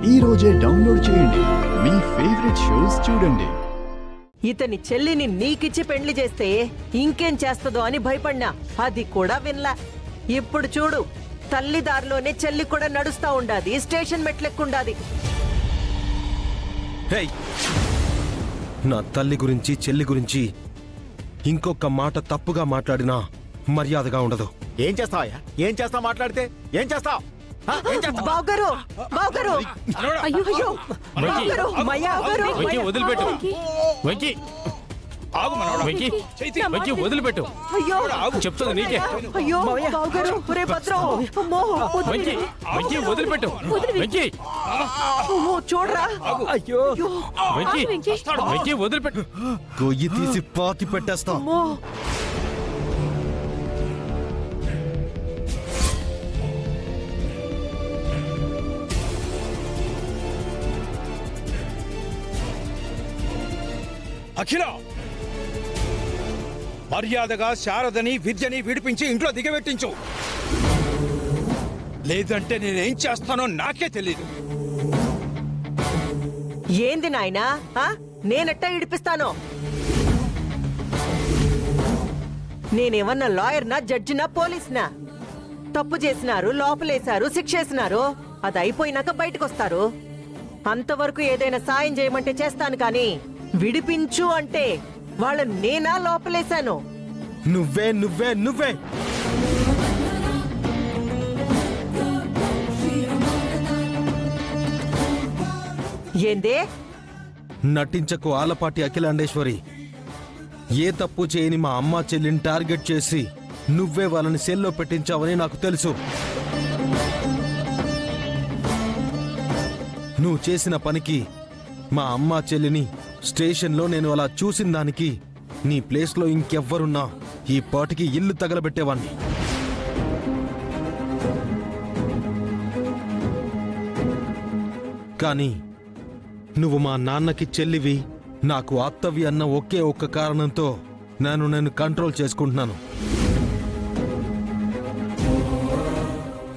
ఈ రోజే డౌన్లోడ్ చేయండి, మీ ఫేవరెట్ షోస్ చూడండి. ఇతని చెల్లిని నీకిచ్చి పెండ్లి చేస్తే ఇంకేం చేస్తుందో అని భయపడినా అది కూడా వినలా. ఇప్పుడు చూడు, తల్లిదారిలోనే చెల్లి కూడా నడుస్తా ఉండాది, స్టేషన్ మెట్లెక్కుండాది. నా తల్లి గురించి చెల్లి గురించి ఇంకొక మాట తప్పుగా మాట్లాడినా మర్యాదగా ఉండదు. ఏం చేస్తావయ్యా? ఏం చేస్తావు? మాట్లాడితే ఏం చేస్తావు? బావగారు, బావగారు, అయ్యో అయ్యో, బావగారు, మయ్యా గారు, వదిలిపెట్టు. వెంకీ ఆగు, వెంకీ వెంకీ వదిలిపెట్టు. అయ్యో చెప్తుంది నీకే. అయ్యో బావగారు, ఒరే భద్రం, అమ్మో వెంకీ వెంకీ వదిలిపెట్టు. వెంకీ అమ్మో చూడరా, అయ్యో వెంకీ వెంకీ వదిలిపెట్టు. గొయ్యి తీసి పాతి పెట్టేస్తా. అమ్మో అఖిల, మర్యాదగా శారదని విద్యని విడిపించి ఇంట్లో దిగబెట్టించు, లేదంటే నేనేం చేస్తానో నాకే తెలీదు. ఏంది నాయనా, నేనెట్టా ఇడిపిస్తానో? నేనేమన్నా లాయర్నా, జడ్జినా, పోలీస్నా? తప్పు చేసినారు, లోపలేశారు, శిక్షేసినారు, అది అయిపోయినాక బయటకొస్తారు. అంతవరకు ఏదైనా సాయం చేయమంటే చేస్తాను, కానీ విడిపించు అంటే వాళ్ళని నేనా లోపలేశాను? నువ్వే నువ్వే నువ్వే ఏందే? నటించకు ఆలపాటి అఖిలాండేశ్వరి. ఏ తప్పు చేయని మా అమ్మ చెల్లిని టార్గెట్ చేసి నువ్వే వాళ్ళని సెల్లో పెట్టించావని నాకు తెలుసు. నువ్వు చేసిన పనికి మా అమ్మ చెల్లిని స్టేషన్లో నేను అలా చూసిన దానికి నీ ప్లేస్లో ఇంకెవ్వరున్నా ఈ పాటికి ఇల్లు తగలబెట్టేవాణ్ణి. కానీ నువ్వు మా నాన్నకి చెల్లివి, నాకు అత్తవి అన్న ఒకే ఒక్క కారణంతో నేను కంట్రోల్ చేసుకుంటున్నాను.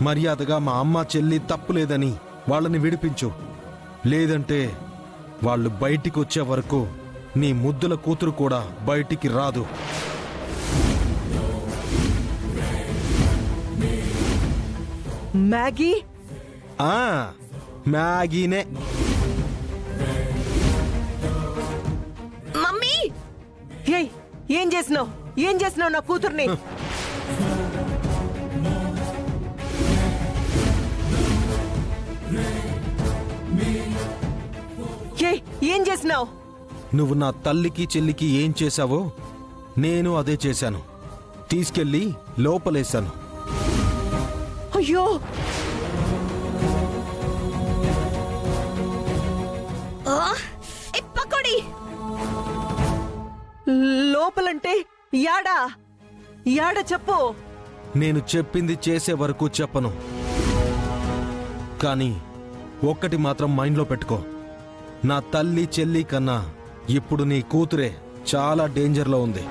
మర్యాదగా మా అమ్మ చెల్లి తప్పులేదని వాళ్ళని విడిపించు, లేదంటే వాళ్ళు బయటికి వచ్చే వరకు నీ ముద్దుల కూతురు కూడా బయటికి రాదు. మ్యాగీ? మ్యాగీనే. మమ్మీ! ఏం చేసినావు? ఏం చేసినావు నా కూతుర్ని? ఏం చేసినావు? నువ్వు నా తల్లికి చెల్లికి ఏం చేశావో నేను అదే చేశాను. తీసుకెళ్లి లోపలేశాను. అయ్యో, లోపలంటే యాడా? యాడ చెప్పు. నేను చెప్పింది చేసే వరకు చెప్పను, కానీ ఒక్కటి మాత్రం మైండ్లో పెట్టుకో. నా తల్లి చెల్లి కన్నా ఇప్పుడు నీ కూతురే చాలా డేంజర్లో ఉంది.